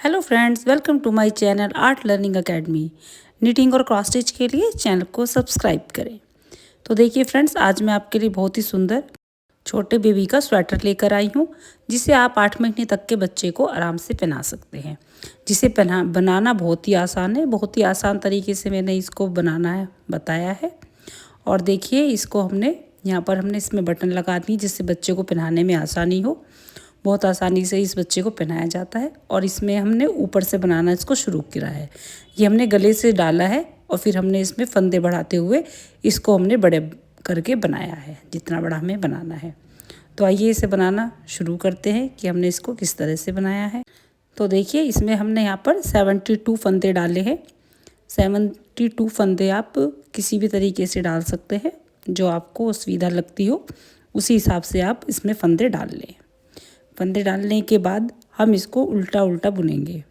Hello friends, welcome to my channel art learning academy. Knitting और cross stitch के लिए channel को subscribe करें। तो देखिए फ्रेंड्स, आज मैं आपके लिए बहुत ही सुंदर छोटे बेबी का स्वेटर लेकर आई हूँ, जिसे आप 8 महीने तक के बच्चे को आराम से पहना सकते हैं। जिसे बनाना बहुत ही आसान है। बहुत ही आसान तरीके से मैंने इसको बनाना है बताया है। और देखिए, इसको हमने इसमें बटन लगा दी जिससे बच्चे को पहनाने में आसानी हो। बहुत आसानी से इस बच्चे को पहनाया जाता है। और इसमें हमने ऊपर से बनाना इसको शुरू किया है। ये हमने गले से डाला है और फिर हमने इसमें फंदे बढ़ाते हुए इसको हमने बड़े करके बनाया है, जितना बड़ा हमें बनाना है। तो आइए इसे बनाना शुरू करते हैं कि हमने इसको किस तरह से बनाया है। तो देखिए, इसमें हमने यहाँ पर 72 फंदे डाले हैं। 72 फंदे आप किसी भी तरीके से डाल सकते हैं, जो आपको सुविधा लगती हो उसी हिसाब से आप इसमें फंदे डाल लें। फंदे डालने के बाद हम इसको उल्टा उल्टा बुनेंगे।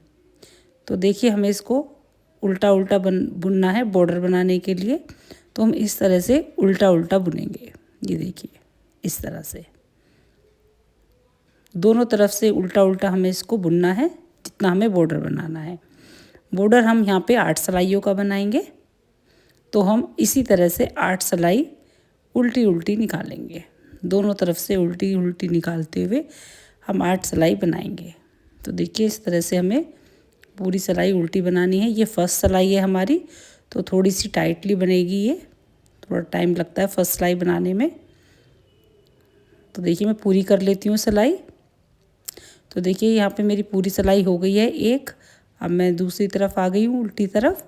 तो देखिए, हमें इसको उल्टा उल्टा बुनना है बॉर्डर बनाने के लिए। तो हम इस तरह से उल्टा उल्टा बुनेंगे। ये देखिए, इस तरह से दोनों तरफ से उल्टा उल्टा हमें इसको बुनना है, जितना हमें बॉर्डर बनाना है। बॉर्डर हम यहाँ पे 8 सिलाइयों का बनाएंगे। तो हम इसी तरह से 8 सिलाई उल्टी उल्टी निकालेंगे। दोनों तरफ से उल्टी उल्टी निकालते हुए हम 8 सिलाई बनाएंगे। तो देखिए, इस तरह से हमें पूरी सिलाई उल्टी बनानी है। ये फर्स्ट सिलाई है हमारी, तो थोड़ी सी टाइटली बनेगी। ये थोड़ा टाइम लगता है फर्स्ट सिलाई बनाने में। तो देखिए, मैं पूरी कर लेती हूँ सिलाई। तो देखिए, यहाँ पे मेरी पूरी सिलाई हो गई है एक। अब मैं दूसरी तरफ आ गई हूँ, उल्टी तरफ।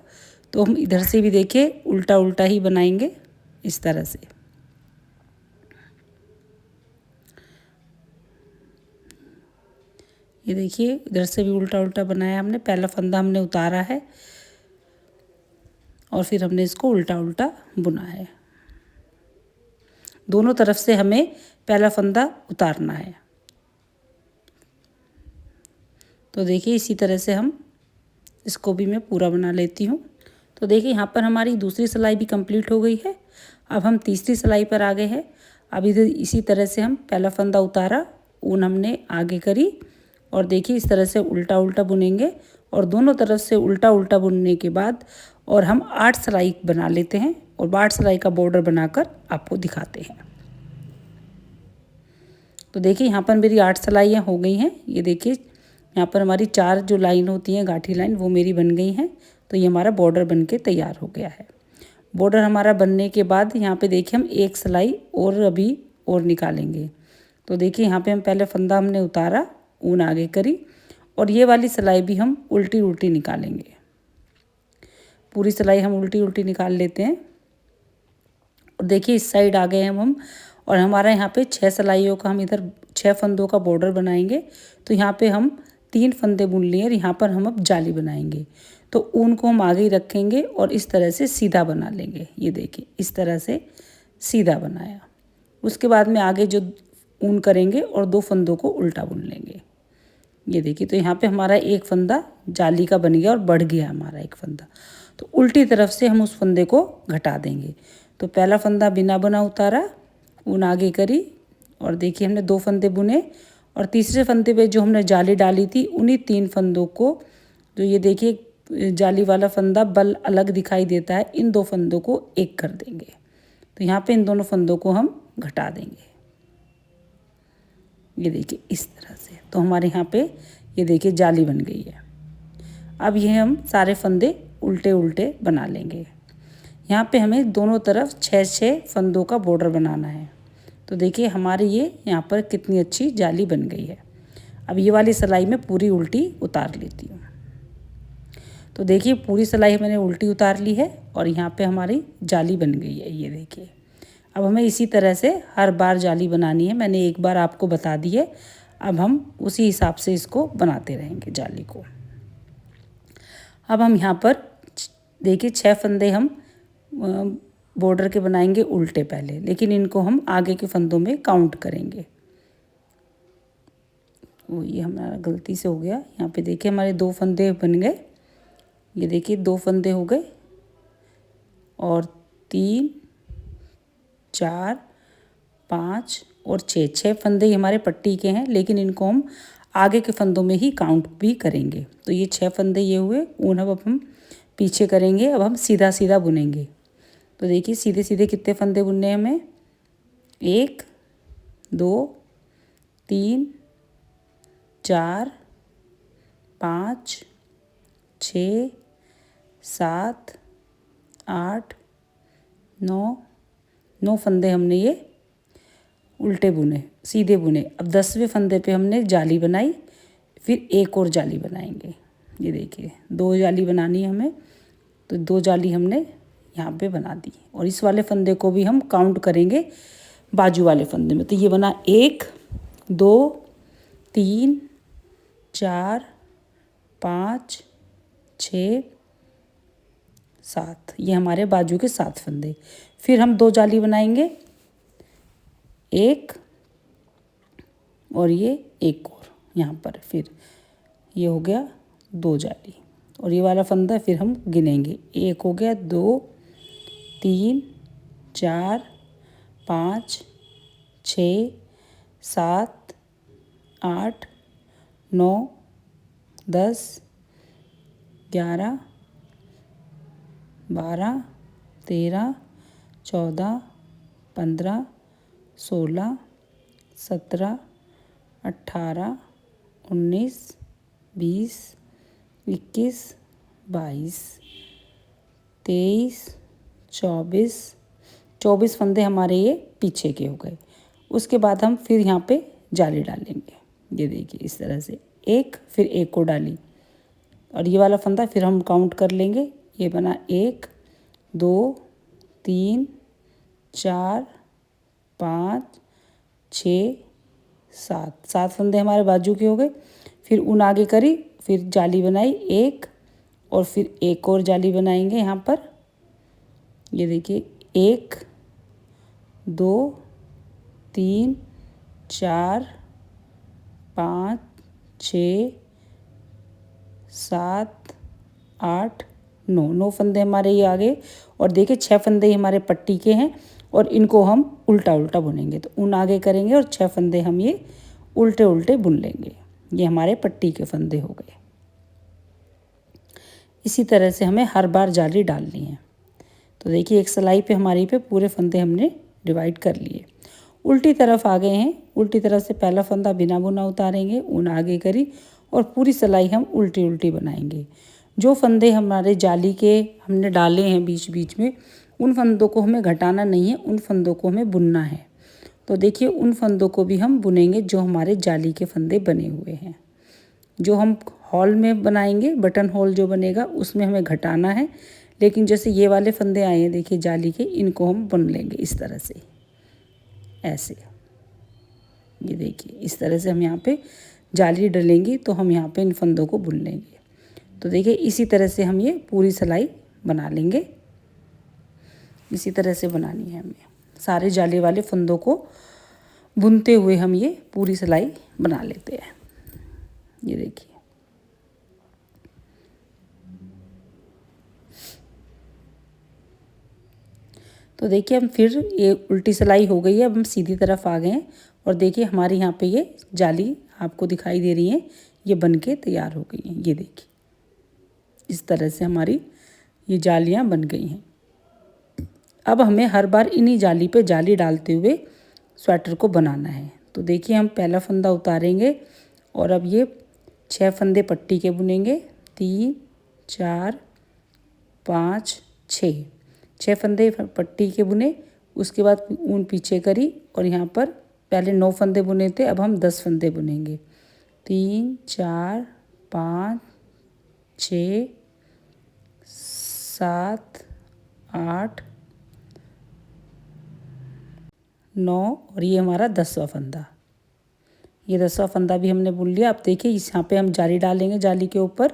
तो हम इधर से भी देखिए उल्टा उल्टा ही बनाएंगे, इस तरह से। ये देखिए, इधर से भी उल्टा उल्टा बनाया हमने। पहला फंदा हमने उतारा है और फिर हमने इसको उल्टा उल्टा बुना है। दोनों तरफ से हमें पहला फंदा उतारना है। तो देखिए, इसी तरह से हम इसको भी मैं पूरा बना लेती हूँ। तो देखिए, यहाँ पर हमारी दूसरी सिलाई भी कंप्लीट हो गई है। अब हम तीसरी सिलाई पर आ गए हैं। अब इधर इसी तरह से हम पहला फंदा उतारा, ऊन हमने आगे करी और देखिए इस तरह से उल्टा उल्टा बुनेंगे। और दोनों तरफ से उल्टा उल्टा बुनने के बाद और हम 8 सिलाई बना लेते हैं और 8 सिलाई का बॉर्डर बनाकर आपको दिखाते हैं। तो देखिए, यहाँ पर मेरी 8 सिलाइयाँ हो गई हैं। ये देखिए, यहाँ पर हमारी 4 जो लाइन होती हैं, गाठी लाइन, वो मेरी बन गई हैं। तो ये हमारा बॉर्डर बन के तैयार हो गया है। बॉर्डर हमारा बनने के बाद यहाँ पे देखिए हम एक सिलाई और अभी और निकालेंगे। तो देखिए, यहाँ पे हम पहले फंदा हमने उतारा, ऊन आगे करी और ये वाली सिलाई भी हम उल्टी उल्टी निकालेंगे। पूरी सिलाई हम उल्टी उल्टी निकाल लेते हैं। और देखिए, इस साइड आ गए हम और हमारा यहाँ पे 6 सिलाइयों का हम इधर 6 फंदों का बॉर्डर बनाएंगे। तो यहाँ पे हम 3 फंदे बुन लिए और यहाँ पर हम अब जाली बनाएंगे। तो ऊन को हम आगे ही रखेंगे और इस तरह से सीधा बना लेंगे। ये देखिए, इस तरह से सीधा बनाया। उसके बाद में आगे जो ऊन करेंगे और 2 फंदों को उल्टा बुन लेंगे। ये देखिए, तो यहाँ पे हमारा एक फंदा जाली का बन गया और बढ़ गया हमारा एक फंदा। तो उल्टी तरफ से हम उस फंदे को घटा देंगे। तो पहला फंदा बिना बुना उतारा, ऊन आगे करी और देखिए हमने 2 फंदे बुने और तीसरे फंदे पे जो हमने जाली डाली थी, उन्हीं 3 फंदों को, जो ये देखिए जाली वाला फंदा बल अलग दिखाई देता है, इन 2 फंदों को एक कर देंगे। तो यहाँ पे इन दोनों फंदों को हम घटा देंगे। ये देखिए, इस तरह से। तो हमारे यहाँ पे ये देखिए जाली बन गई है। अब ये हम सारे फंदे उल्टे उल्टे बना लेंगे। यहाँ पे हमें दोनों तरफ 6-6 फंदों का बॉर्डर बनाना है। तो देखिए, हमारी ये यहाँ पर कितनी अच्छी जाली बन गई है। अब ये वाली सिलाई में पूरी उल्टी उतार लेती हूँ। तो देखिए, पूरी सिलाई मैंने उल्टी उतार ली है और यहाँ पे हमारी जाली बन गई है। ये देखिए, अब हमें इसी तरह से हर बार जाली बनानी है। मैंने एक बार आपको बता दी है, अब हम उसी हिसाब से इसको बनाते रहेंगे जाली को। अब हम यहाँ पर देखिए 6 फंदे हम बॉर्डर के बनाएंगे उल्टे पहले, लेकिन इनको हम आगे के फंदों में काउंट करेंगे। वो ये हमारा गलती से हो गया। यहाँ पे देखिए हमारे 2 फंदे बन गए। ये देखिए 2 फंदे हो गए और 3, 4, 5 और 6 फंदे हमारे पट्टी के हैं, लेकिन इनको हम आगे के फंदों में ही काउंट भी करेंगे। तो ये 6 फंदे ये हुए, ऊन अब हम पीछे करेंगे। अब हम सीधा सीधा बुनेंगे। तो देखिए सीधे सीधे कितने फंदे बुनने हैं हमें, 1 2 3 4 5 6 7 8 9 फंदे हमने ये उल्टे बुने, सीधे बुने। अब 10वें फंदे पे हमने जाली बनाई, फिर एक और जाली बनाएंगे। ये देखिए 2 जाली बनानी है हमें, तो 2 जाली हमने यहाँ पे बना दी। और इस वाले फंदे को भी हम काउंट करेंगे बाजू वाले फंदे में। तो ये बना 1 2 3 4 5 6 7, ये हमारे बाजू के 7 फंदे। फिर हम 2 जाली बनाएंगे, 1 और ये एक और यहाँ पर, फिर ये हो गया 2 जाली। और ये वाला फंदा फिर हम गिनेंगे, 1 हो गया, 2 3 4 5 6 7 8 9 10 11 12 13 14 15 16 17 18 19 20 21 22 23 24 फंदे हमारे ये पीछे के हो गए। उसके बाद हम फिर यहाँ पे जाली डालेंगे। ये देखिए इस तरह से, एक फिर एक को डाली, और ये वाला फंदा फिर हम काउंट कर लेंगे। ये बना 1 2 3 4 5 6 7 फंदे हमारे बाजू के हो गए। फिर ऊन आगे करी, फिर जाली बनाई 1, और फिर एक और जाली बनाएंगे यहाँ पर। ये देखिए 1 2 3 4 5 6 7 8 9 फंदे हमारे ये आगे। और देखिए 6 फंदे हमारे पट्टी के हैं, और इनको हम उल्टा उल्टा बुनेंगे। तो ऊन आगे करेंगे और 6 फंदे हम ये उल्टे उल्टे बुन लेंगे। ये हमारे पट्टी के फंदे हो गए। इसी तरह से हमें हर बार जाली डालनी है। तो देखिए एक सिलाई पे हमारी पे पूरे फंदे हमने डिवाइड कर लिए। उल्टी तरफ आ गए हैं, उल्टी तरफ से पहला फंदा बिना बुना उतारेंगे, ऊन आगे करी, और पूरी सिलाई हम उल्टी उल्टी बनाएंगे। जो फंदे हमारे जाली के हमने डाले हैं बीच बीच में, उन फंदों को हमें घटाना नहीं है, उन फंदों को हमें बुनना है। तो देखिए उन फंदों को भी हम बुनेंगे जो हमारे जाली के फंदे बने हुए हैं। जो हम हॉल में बनाएंगे, बटन हॉल जो बनेगा, उसमें हमें घटाना है। लेकिन जैसे ये वाले फंदे आए हैं देखिए जाली के, इनको हम बुन लेंगे इस तरह से, ऐसे। ये देखिए इस तरह से हम यहाँ पे जाली डलेंगी, तो हम यहाँ पे इन फंदों को बुन लेंगे। तो देखिए इसी तरह से हम ये पूरी सिलाई बना लेंगे। इसी तरह से बनानी है हमें, सारे जाली वाले फंदों को बुनते हुए हम ये पूरी सिलाई बना लेते हैं। ये देखिए तो देखिए हम फिर ये उल्टी सिलाई हो गई है। अब हम सीधी तरफ आ गए हैं, और देखिए हमारे यहाँ पे ये जाली आपको दिखाई दे रही है, ये बन के तैयार हो गई हैं। ये देखिए इस तरह से हमारी ये जालियाँ बन गई हैं। अब हमें हर बार इन्हीं जाली पे जाली डालते हुए स्वेटर को बनाना है। तो देखिए हम पहला फंदा उतारेंगे, और अब ये 6 फंदे पट्टी के बुनेंगे, 3 4 5 6 फंदे पट्टी के बुने। उसके बाद ऊन पीछे करी, और यहाँ पर पहले 9 फंदे बुने थे, अब हम 10 फंदे बुनेंगे। 3 4 5 6 7 8 9, और ये हमारा 10वां फंदा। ये 10वां फंदा भी हमने बुन लिया। अब देखिए इस यहाँ पे हम जाली डालेंगे, जाली के ऊपर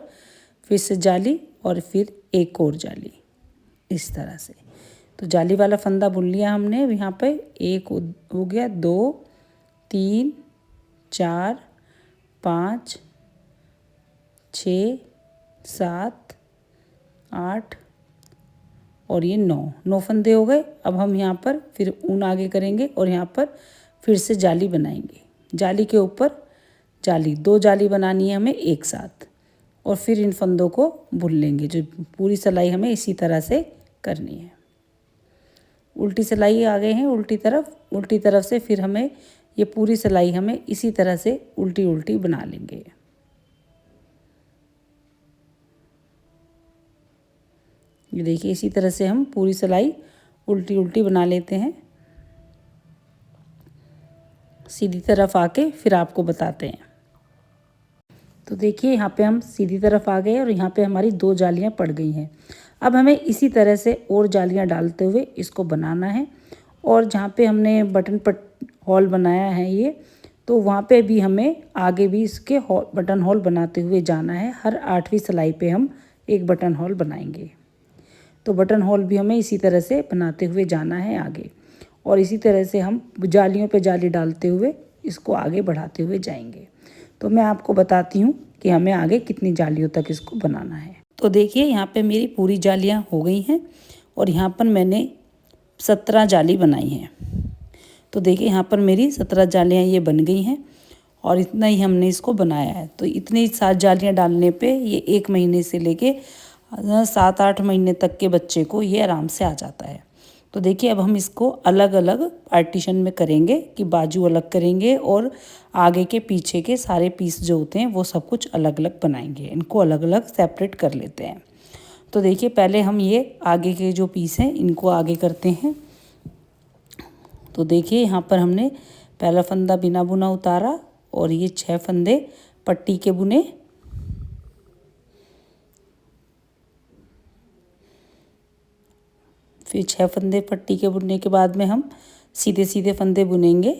फिर से जाली, और फिर एक और जाली, इस तरह से। तो जाली वाला फंदा बुन लिया हमने। अब यहाँ पे 1 हो गया, 2 3 4 5 6 7 8, और ये 9 फंदे हो गए। अब हम यहाँ पर फिर ऊन आगे करेंगे, और यहाँ पर फिर से जाली बनाएंगे। जाली के ऊपर जाली, 2 जाली बनानी है हमें एक साथ, और फिर इन फंदों को बुन लेंगे। जो पूरी सिलाई हमें इसी तरह से करनी है। उल्टी सिलाई आ गए हैं उल्टी तरफ से फिर हमें ये पूरी सिलाई हमें इसी तरह से उल्टी उल्टी बना लेंगे। ये देखिए इसी तरह से हम पूरी सिलाई उल्टी उल्टी बना लेते हैं। सीधी तरफ आके फिर आपको बताते हैं। तो देखिए यहाँ पे हम सीधी तरफ आ गए और यहाँ पे हमारी 2 जालियाँ पड़ गई हैं। अब हमें इसी तरह से और जालियाँ डालते हुए इसको बनाना है, और जहाँ पे हमने बटन हॉल बनाया है ये, तो वहाँ पे भी हमें आगे भी इसके बटन हॉल बनाते हुए जाना है। हर 8वीं सिलाई पे हम एक बटन हॉल बनाएंगे। तो बटन हॉल भी हमें इसी तरह से बनाते हुए जाना है आगे, और इसी तरह से हम जालियों पे जाली डालते हुए इसको आगे बढ़ाते हुए जाएंगे। तो मैं आपको बताती हूँ कि हमें आगे कितनी जालियों तक इसको बनाना है। तो देखिए यहाँ पे मेरी पूरी जालियाँ हो गई हैं, और यहाँ पर मैंने 17 जाली बनाई हैं। तो देखिए यहाँ पर मेरी 17 जालियाँ ये बन गई हैं, और इतना ही हमने इसको बनाया है। तो इतनी 7 जालियाँ डालने पे ये 1 महीने से लेके 7-8 महीने तक के बच्चे को ये आराम से आ जाता है। तो देखिए अब हम इसको अलग अलग पार्टीशन में करेंगे कि बाजू अलग करेंगे, और आगे के पीछे के सारे पीस जो होते हैं वो सब कुछ अलग अलग बनाएंगे। इनको अलग अलग सेपरेट कर लेते हैं। तो देखिए पहले हम ये आगे के जो पीस हैं इनको आगे करते हैं। तो देखिए यहाँ पर हमने पहला फंदा बिना बुना उतारा, और ये 6 फंदे पट्टी के बुने। फिर 6 फंदे पट्टी के बुनने के बाद में हम सीधे सीधे फंदे बुनेंगे।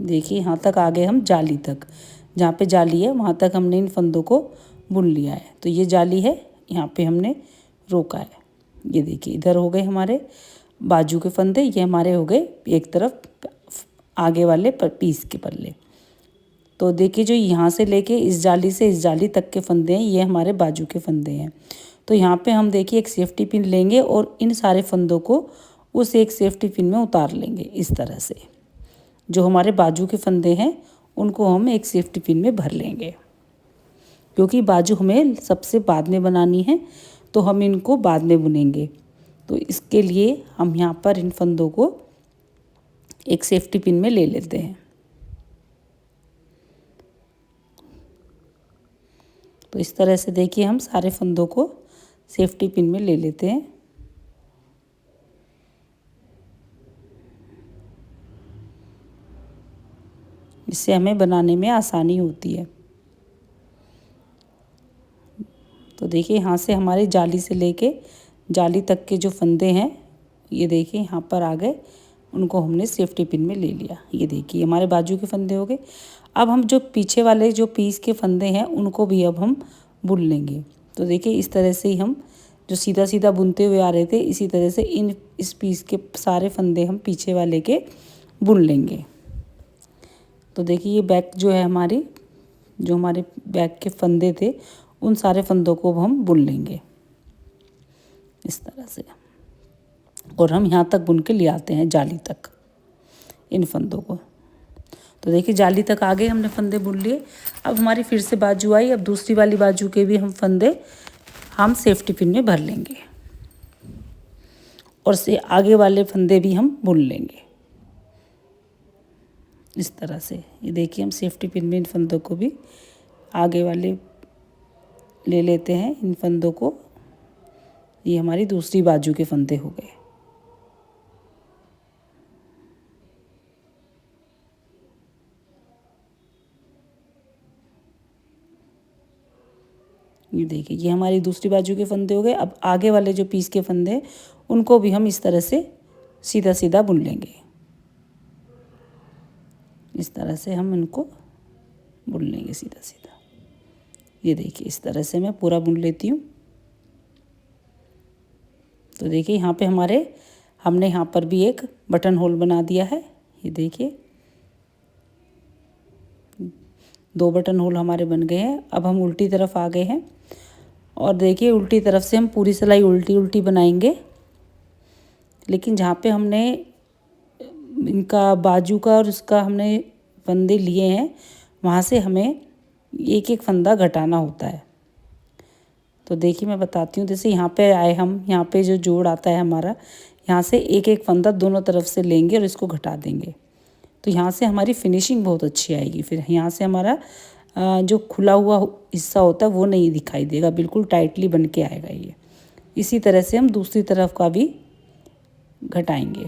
देखिए यहाँ तक आ गए हम जाली तक, जहाँ पे जाली है वहाँ तक हमने इन फंदों को बुन लिया है। तो ये जाली है, यहाँ पे हमने रोका है। ये देखिए इधर हो गए हमारे बाजू के फंदे, ये हमारे हो गए एक तरफ आगे वाले पीस के पल्ले। तो देखिए जो यहाँ से लेके इस जाली से इस जाली तक के फंदे हैं ये हमारे बाजू के फंदे हैं। तो यहाँ पे हम देखिए एक सेफ्टी पिन लेंगे और इन सारे फंदों को उस एक सेफ्टी पिन में उतार लेंगे। इस तरह से जो हमारे बाजू के फंदे हैं उनको हम एक सेफ्टी पिन में भर लेंगे, क्योंकि बाजू हमें सबसे बाद में बनानी है, तो हम इनको बाद में बुनेंगे। तो इसके लिए हम यहाँ पर इन फंदों को एक सेफ्टी पिन में ले लेते हैं। तो इस तरह से देखिए हम सारे फंदों को सेफ्टी पिन में ले लेते हैं। इससे हमें बनाने में आसानी होती है। तो देखिए यहाँ से हमारी जाली से लेके जाली तक के जो फंदे हैं ये देखिए यहाँ पर आ गए, उनको हमने सेफ्टी पिन में ले लिया। ये देखिए हमारे बाजू के फंदे हो गए। अब हम जो पीछे वाले जो पीस के फंदे हैं उनको भी अब हम बुन लेंगे। तो देखिए इस तरह से ही हम जो सीधा सीधा बुनते हुए आ रहे थे इसी तरह से इस पीस के सारे फंदे हम पीछे वाले के बुन लेंगे। तो देखिए ये बैक जो है हमारी जो हमारे बैक के फंदे थे उन सारे फंदों को हम बुन लेंगे इस तरह से, और हम यहाँ तक बुन के ले आते हैं जाली तक इन फंदों को। तो देखिए जाली तक आ गए, हमने फंदे बुन लिए। अब हमारी फिर से बाजू आई, अब दूसरी वाली बाजू के भी हम फंदे हम सेफ्टी पिन में भर लेंगे, और से आगे वाले फंदे भी हम बुन लेंगे इस तरह से। ये देखिए हम सेफ्टी पिन में इन फंदों को भी आगे वाले ले लेते हैं इन फंदों को। ये हमारी दूसरी बाजू के फंदे हो गए। ये देखिए ये हमारी दूसरी बाजू के फंदे हो गए। अब आगे वाले जो पीस के फंदे हैं उनको भी हम इस तरह से सीधा सीधा बुन लेंगे। इस तरह से हम इनको बुन लेंगे सीधा सीधा। ये देखिए इस तरह से मैं पूरा बुन लेती हूँ। तो देखिए यहाँ पे हमने यहाँ पर भी एक बटन होल बना दिया है। ये देखिए 2 बटन होल हमारे बन गए हैं। अब हम उल्टी तरफ आ गए हैं, और देखिए उल्टी तरफ से हम पूरी सिलाई उल्टी उल्टी बनाएंगे, लेकिन जहाँ पे हमने इनका बाजू का और उसका हमने फंदे लिए हैं, वहाँ से हमें एक एक फंदा घटाना होता है। तो देखिए मैं बताती हूँ, जैसे यहाँ पे आए हम, यहाँ पे जो जोड़ आता है हमारा, यहाँ से एक एक फंदा दोनों तरफ से लेंगे और इसको घटा देंगे। तो यहाँ से हमारी फिनिशिंग बहुत अच्छी आएगी। फिर यहाँ से हमारा जो खुला हुआ हिस्सा होता है वो नहीं दिखाई देगा, बिल्कुल टाइटली बन के आएगा ये। इसी तरह से हम दूसरी तरफ का भी घटाएंगे।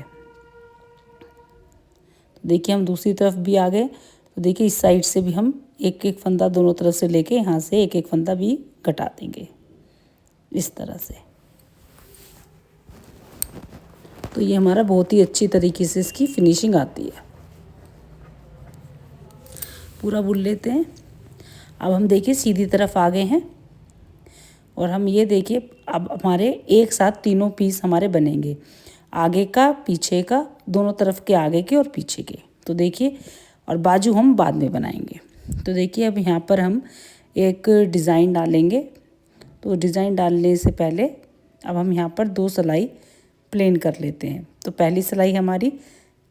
तो देखिए हम दूसरी तरफ भी आ गए। तो देखिए इस साइड से भी हम एक एक फंदा दोनों तरफ से लेके यहाँ से एक एक फंदा भी घटा देंगे इस तरह से। तो ये हमारा बहुत ही अच्छी तरीके से इसकी फिनिशिंग आती है। पूरा बुन लेते हैं। अब हम देखिए सीधी तरफ आ गए हैं और हम ये देखिए अब हमारे एक साथ तीनों पीस हमारे बनेंगे, आगे का पीछे का, दोनों तरफ के आगे के और पीछे के। तो देखिए, और बाजू हम बाद में बनाएंगे। तो देखिए अब यहाँ पर हम एक डिज़ाइन डालेंगे। तो डिज़ाइन डालने से पहले अब हम यहाँ पर 2 सिलाई प्लेन कर लेते हैं। तो पहली सिलाई हमारी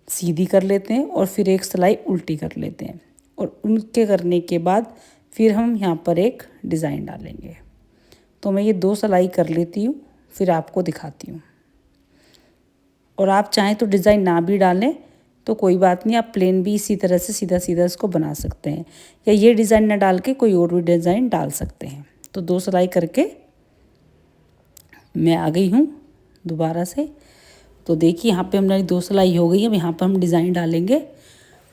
सीधी कर लेते हैं और फिर एक सिलाई उल्टी कर लेते हैं, और उनके करने के बाद फिर हम यहाँ पर एक डिज़ाइन डालेंगे। तो मैं ये 2 सिलाई कर लेती हूँ, फिर आपको दिखाती हूँ। और आप चाहें तो डिज़ाइन ना भी डालें तो कोई बात नहीं, आप प्लेन भी इसी तरह से सीधा सीधा इसको बना सकते हैं, या ये डिज़ाइन ना डाल के कोई और भी डिज़ाइन डाल सकते हैं। तो 2 सिलाई करके मैं आ गई हूँ दोबारा से। तो देखिए यहाँ पे हमारी 2 सिलाई हो गई है। अब यहाँ पर हम डिज़ाइन डालेंगे।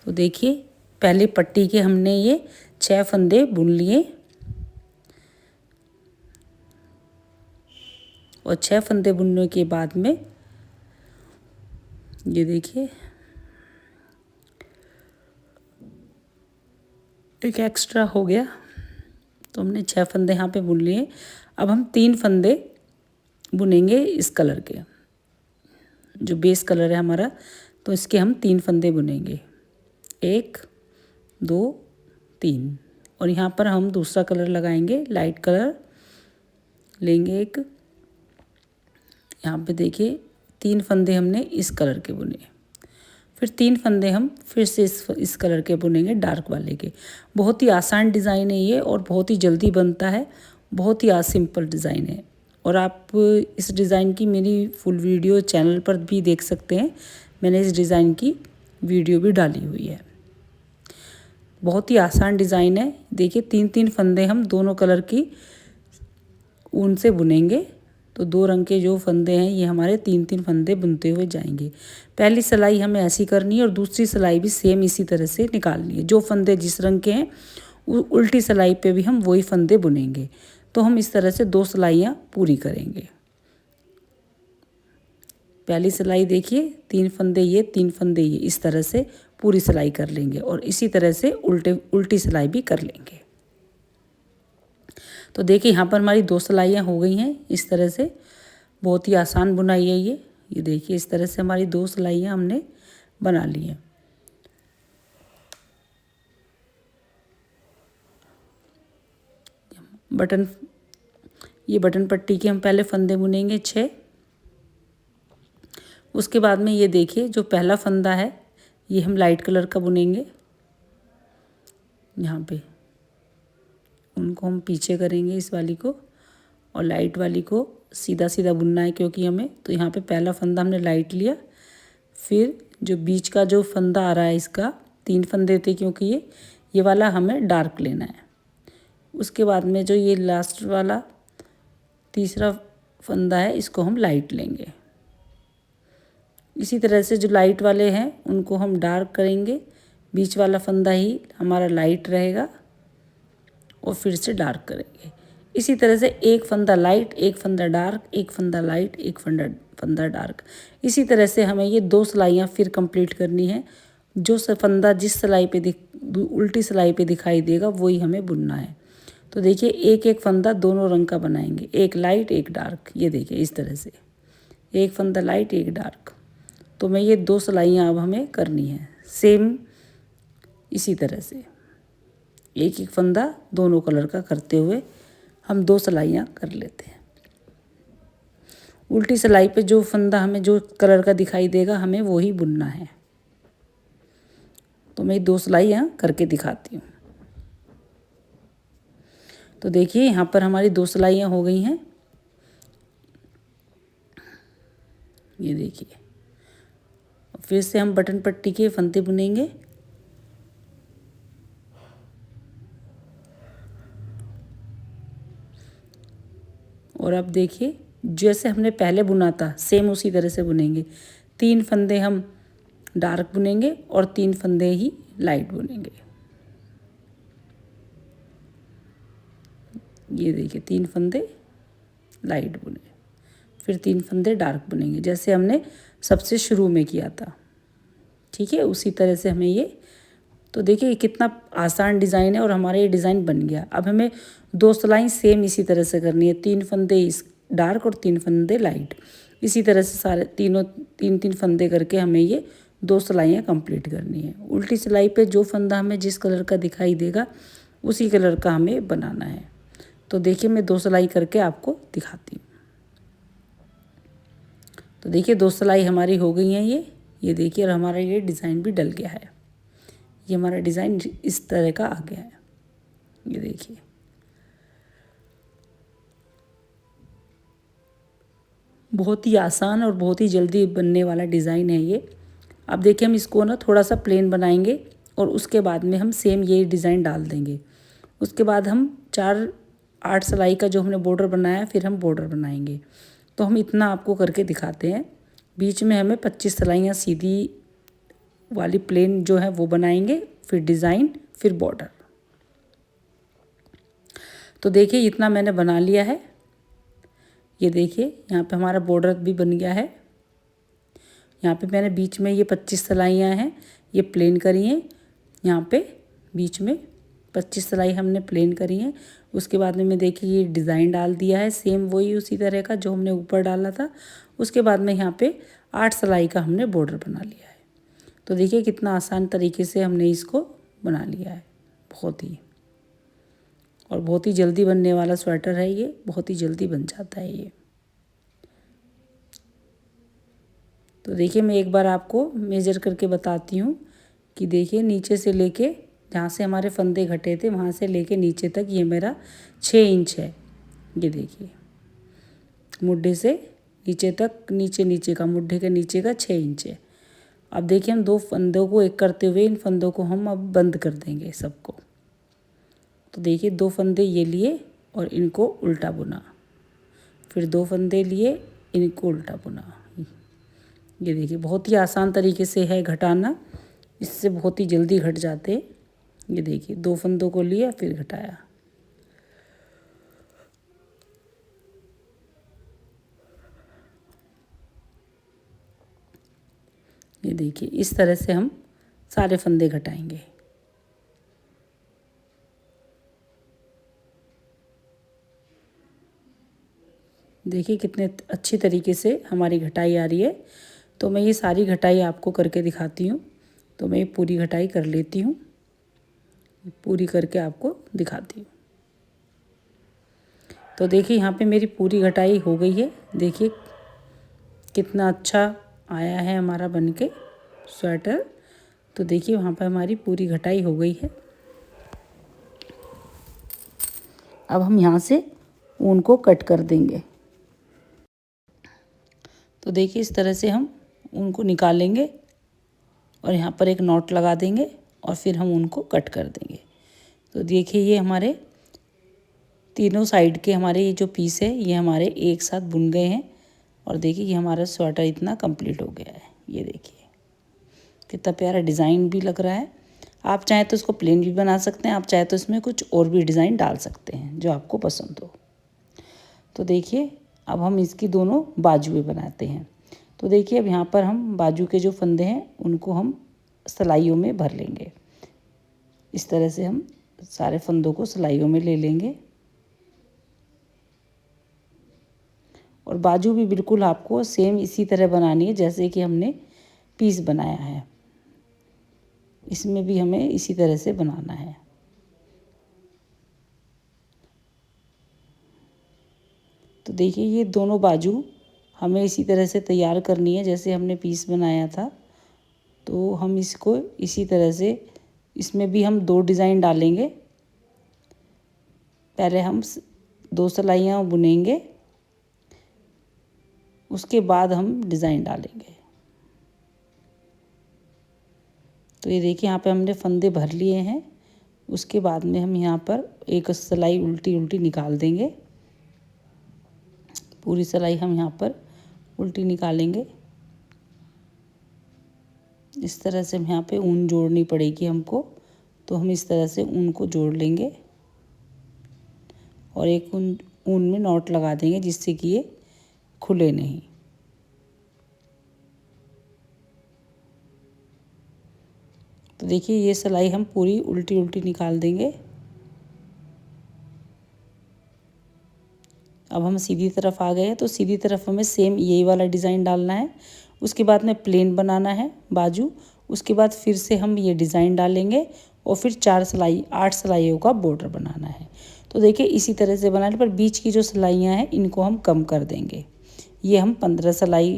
तो देखिए पहले पट्टी के हमने ये 6 फंदे बुन लिए और 6 फंदे बुनने के बाद में ये देखिए एक एक्स्ट्रा हो गया। तो हमने 6 फंदे यहाँ पे बुन लिए। अब हम 3 फंदे बुनेंगे इस कलर के, जो बेस कलर है हमारा। तो इसके हम 3 फंदे बुनेंगे, 1 2 3। और यहाँ पर हम दूसरा कलर लगाएंगे, लाइट कलर लेंगे एक। यहाँ पे देखिए 3 फंदे हमने इस कलर के बुने, फिर 3 फंदे हम फिर से इस कलर के बुनेंगे, डार्क वाले के। बहुत ही आसान डिज़ाइन है ये और बहुत ही जल्दी बनता है, बहुत ही सिंपल डिज़ाइन है। और आप इस डिज़ाइन की मेरी फुल वीडियो चैनल पर भी देख सकते हैं, मैंने इस डिज़ाइन की वीडियो भी डाली हुई है। बहुत ही आसान डिज़ाइन है। देखिए 3-3 फंदे हम दोनों कलर की ऊन से बुनेंगे। तो 2 रंग के जो फंदे हैं ये हमारे 3-3 फंदे बुनते हुए जाएंगे। पहली सिलाई हमें ऐसी करनी है और दूसरी सिलाई भी सेम इसी तरह से निकालनी है। जो फंदे जिस रंग के हैं उल्टी सिलाई पे भी हम वही फंदे बुनेंगे। तो हम इस तरह से 2 सिलाइयाँ पूरी करेंगे। पहली सिलाई देखिए 3 फंदे ये, 3 फंदे ये, इस तरह से पूरी सिलाई कर लेंगे और इसी तरह से उल्टी सिलाई भी कर लेंगे। तो देखिए यहाँ पर हमारी 2 सिलाइयाँ हो गई हैं इस तरह से। बहुत ही आसान बुनाई है ये देखिए इस तरह से हमारी 2 सिलाइयाँ हमने बना ली हैं। ये बटन पट्टी के हम पहले फंदे बुनेंगे 6। उसके बाद में ये देखिए जो पहला फंदा है ये हम लाइट कलर का बुनेंगे। यहाँ पे उनको हम पीछे करेंगे इस वाली को, और लाइट वाली को सीधा सीधा बुनना है क्योंकि हमें। तो यहाँ पे पहला फंदा हमने लाइट लिया, फिर जो बीच का जो फंदा आ रहा है इसका 3 फंदे थे क्योंकि ये वाला हमें डार्क लेना है। उसके बाद में जो ये लास्ट वाला तीसरा फंदा है इसको हम लाइट लेंगे। इसी तरह से जो लाइट वाले हैं उनको हम डार्क करेंगे, बीच वाला फंदा ही हमारा लाइट रहेगा और फिर से डार्क करेंगे। इसी तरह से एक फंदा लाइट, एक फंदा डार्क, एक फंदा लाइट, एक फंदा डार्क। इसी तरह से हमें ये 2 सिलाइयाँ फिर कंप्लीट करनी है। जो फंदा जिस सिलाई पे उल्टी सिलाई पे दिखाई देगा वही हमें बुनना है। तो देखिए एक एक फंदा दोनों रंग का बनाएंगे, एक लाइट एक डार्क। ये देखिए इस तरह से एक फंदा लाइट एक डार्क। तो मैं ये 2 सिलाइयाँ अब हमें करनी है सेम इसी तरह से, एक एक फंदा दोनों कलर का करते हुए हम 2 सिलाइयाँ कर लेते हैं। उल्टी सिलाई पे जो फंदा हमें जो कलर का दिखाई देगा हमें वो ही बुनना है। तो मैं 2 सिलाई यहाँ करके दिखाती हूँ। तो देखिए यहाँ पर हमारी 2 सिलाइयाँ हो गई हैं। ये देखिए, फिर से हम बटन पट्टी के फंदे बुनेंगे। और अब देखिए जैसे हमने पहले बुना था सेम उसी तरह से बुनेंगे। 3 फंदे हम डार्क बुनेंगे और 3 फंदे ही लाइट बुनेंगे। ये देखिए 3 फंदे लाइट बुने, फिर 3 फंदे डार्क बुनेंगे जैसे हमने सबसे शुरू में किया था। ठीक है, उसी तरह से हमें ये, तो देखिए कितना आसान डिज़ाइन है और हमारा ये डिज़ाइन बन गया। अब हमें 2 सिलाई सेम इसी तरह से करनी है, 3 फंदे इस डार्क और 3 फंदे लाइट, इसी तरह से सारे तीनों 3-3 फंदे करके हमें ये 2 सिलाइयाँ कंप्लीट करनी है। उल्टी सिलाई पे जो फंदा हमें जिस कलर का दिखाई देगा उसी कलर का हमें बनाना है। तो देखिए मैं 2 सिलाई करके आपको दिखाती हूँ। तो देखिए 2 सिलाई हमारी हो गई हैं ये देखिए, और हमारा ये डिज़ाइन भी डल गया है। ये हमारा डिज़ाइन इस तरह का आ गया है। ये देखिए, बहुत ही आसान और बहुत ही जल्दी बनने वाला डिज़ाइन है ये। अब देखिए हम इसको ना थोड़ा सा प्लेन बनाएंगे और उसके बाद में हम सेम ये डिज़ाइन डाल देंगे। उसके बाद हम 8 सिलाई का जो हमने बॉर्डर बनाया फिर हम बॉर्डर बनाएंगे। तो हम इतना आपको करके दिखाते हैं। बीच में हमें 25 सिलाइयाँ सीधी वाली प्लेन जो है वो बनाएंगे, फिर डिज़ाइन, फिर बॉर्डर। तो देखिए इतना मैंने बना लिया है। ये देखिए यहाँ पे हमारा बॉर्डर भी बन गया है। यहाँ पे मैंने बीच में ये 25 सिलाइयाँ हैं ये प्लेन करी हैं। यहाँ पे बीच में 25 सिलाई हमने प्लेन करी हैं। उसके बाद में देखिए ये डिज़ाइन डाल दिया है सेम वही उसी तरह का जो हमने ऊपर डाला था। उसके बाद में यहाँ पे 8 सिलाई का हमने बॉर्डर बना लिया है। तो देखिए कितना आसान तरीके से हमने इसको बना लिया है। बहुत ही जल्दी बनने वाला स्वेटर है ये, बहुत ही जल्दी बन जाता है ये। तो देखिए मैं एक बार आपको मेजर करके बताती हूँ कि देखिए नीचे से लेके जहाँ से हमारे फंदे घटे थे वहाँ से लेके नीचे तक ये मेरा 6 इंच है। ये देखिए मुड्ढे से नीचे तक, नीचे का मुड्ढे के नीचे का 6 इंच है। अब देखिए हम 2 फंदों को एक करते हुए इन फंदों को हम अब बंद कर देंगे सबको। तो देखिए 2 फंदे ये लिए और इनको उल्टा बुना, फिर 2 फंदे लिए इनको उल्टा बुना। ये देखिए बहुत ही आसान तरीके से है घटाना, इससे बहुत ही जल्दी घट जाते हैं। ये देखिए 2 फंदों को लिया फिर घटाया। ये देखिए इस तरह से हम सारे फंदे घटाएंगे। देखिए कितने अच्छी तरीके से हमारी घटाई आ रही है। तो मैं ये सारी घटाई आपको करके दिखाती हूँ। तो मैं पूरी घटाई कर लेती हूँ, पूरी करके आपको दिखाती हूँ। तो देखिए यहाँ पे मेरी पूरी घटाई हो गई है। देखिए कितना अच्छा आया है हमारा बनके स्वेटर। तो देखिए वहाँ पर हमारी पूरी घटाई हो गई है। अब हम यहाँ से ऊन को कट कर देंगे। तो देखिए इस तरह से हम ऊन को निकालेंगे और यहाँ पर एक नॉट लगा देंगे और फिर हम ऊन को कट कर देंगे। तो देखिए ये हमारे तीनों साइड के हमारे ये जो पीस है ये हमारे एक साथ बुन गए हैं। और देखिए ये हमारा स्वेटर इतना कंप्लीट हो गया है। ये देखिए कितना प्यारा डिज़ाइन भी लग रहा है। आप चाहें तो इसको प्लेन भी बना सकते हैं, आप चाहे तो इसमें कुछ और भी डिज़ाइन डाल सकते हैं जो आपको पसंद हो। तो देखिए अब हम इसकी दोनों बाजुएं बनाते हैं। तो देखिए अब यहाँ पर हम बाजू के जो फंदे हैं उनको हम सिलाइयों में भर लेंगे। इस तरह से हम सारे फंदों को सिलाइयों में ले लेंगे। और बाजू भी बिल्कुल आपको सेम इसी तरह बनानी है जैसे कि हमने पीस बनाया है, इसमें भी हमें इसी तरह से बनाना है। तो देखिए ये दोनों बाजू हमें इसी तरह से तैयार करनी है जैसे हमने पीस बनाया था। तो हम इसको इसी तरह से, इसमें भी हम 2 डिज़ाइन डालेंगे। पहले हम 2 सिलाइयाँ बुनेंगे, उसके बाद हम डिज़ाइन डालेंगे। तो ये देखिए यहाँ पे हमने फंदे भर लिए हैं। उसके बाद में हम यहाँ पर एक सिलाई उल्टी उल्टी निकाल देंगे। पूरी सिलाई हम यहाँ पर उल्टी निकालेंगे। इस तरह से हम यहाँ पे ऊन जोड़नी पड़ेगी हमको, तो हम इस तरह से ऊन को जोड़ लेंगे और एक ऊन में नॉट लगा देंगे जिससे कि ये खुले नहीं। तो देखिए ये सिलाई हम पूरी उल्टी उल्टी निकाल देंगे। अब हम सीधी तरफ आ गए हैं, तो सीधी तरफ हमें सेम यही वाला डिज़ाइन डालना है। उसके बाद में प्लेन बनाना है बाजू। उसके बाद फिर से हम ये डिज़ाइन डालेंगे और फिर 8 सिलाइयों का बॉर्डर बनाना है। तो देखिए इसी तरह से बनाने पर बीच की जो सिलाइयाँ हैं इनको हम कम कर देंगे। ये हम 15 सिलाई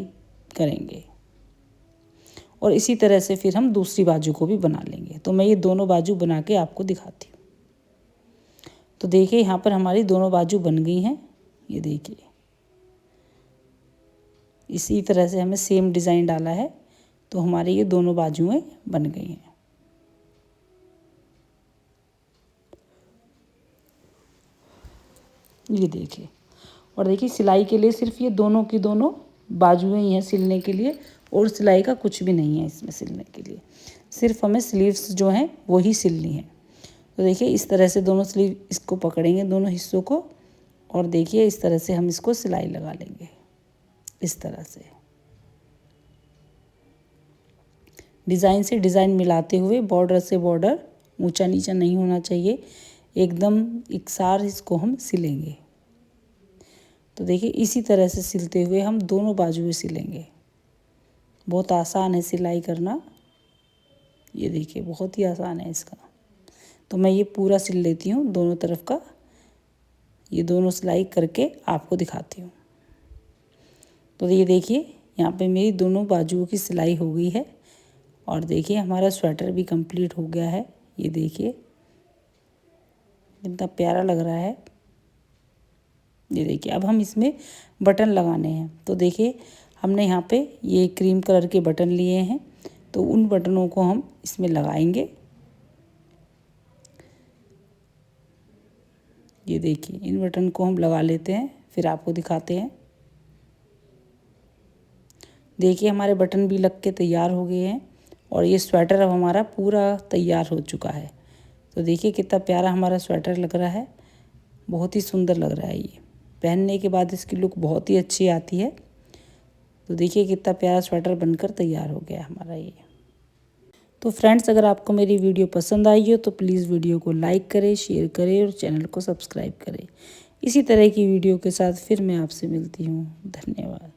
करेंगे और इसी तरह से फिर हम दूसरी बाजू को भी बना लेंगे। तो मैं ये दोनों बाजू बना के आपको दिखाती हूँ। तो देखिए यहाँ पर हमारी दोनों बाजू बन गई हैं। ये देखिए इसी तरह से हमें सेम डिज़ाइन डाला है, तो हमारी ये दोनों बाजुएं बन गई हैं। ये देखिए, और देखिए सिलाई के लिए सिर्फ ये दोनों की दोनों बाजुएं ही हैं सिलने के लिए, और सिलाई का कुछ भी नहीं है इसमें सिलने के लिए। सिर्फ हमें स्लीव्स जो हैं वो ही सिलनी है। तो देखिए इस तरह से दोनों स्लीव इसको पकड़ेंगे दोनों हिस्सों को, और देखिए इस तरह से हम इसको सिलाई लगा लेंगे। इस तरह से डिज़ाइन से डिज़ाइन मिलाते हुए, बॉर्डर से बॉर्डर ऊंचा नीचा नहीं होना चाहिए, एकदम एकसार इसको हम सिलेंगे। तो देखिए इसी तरह से सिलते हुए हम दोनों बाजुएं सिलेंगे। बहुत आसान है सिलाई करना। ये देखिए बहुत ही आसान है इसका। तो मैं ये पूरा सिल लेती हूँ दोनों तरफ का। ये दोनों सिलाई करके आपको दिखाती हूँ। तो ये देखिए यहाँ पे मेरी दोनों बाजुओं की सिलाई हो गई है, और देखिए हमारा स्वेटर भी कंप्लीट हो गया है। ये देखिए कितना प्यारा लग रहा है। ये देखिए अब हम इसमें बटन लगाने हैं। तो देखिए हमने यहाँ पे ये क्रीम कलर के बटन लिए हैं, तो उन बटनों को हम इसमें लगाएंगे। ये देखिए इन बटन को हम लगा लेते हैं, फिर आपको दिखाते हैं। देखिए हमारे बटन भी लग के तैयार हो गए हैं, और ये स्वेटर अब हमारा पूरा तैयार हो चुका है। तो देखिए कितना प्यारा हमारा स्वेटर लग रहा है। बहुत ही सुंदर लग रहा है। ये पहनने के बाद इसकी लुक बहुत ही अच्छी आती है। तो देखिए कितना प्यारा स्वेटर बनकर तैयार हो गया हमारा ये। तो फ्रेंड्स अगर आपको मेरी वीडियो पसंद आई हो तो प्लीज़ वीडियो को लाइक करें, शेयर करें और चैनल को सब्सक्राइब करें। इसी तरह की वीडियो के साथ फिर मैं आपसे मिलती हूँ। धन्यवाद।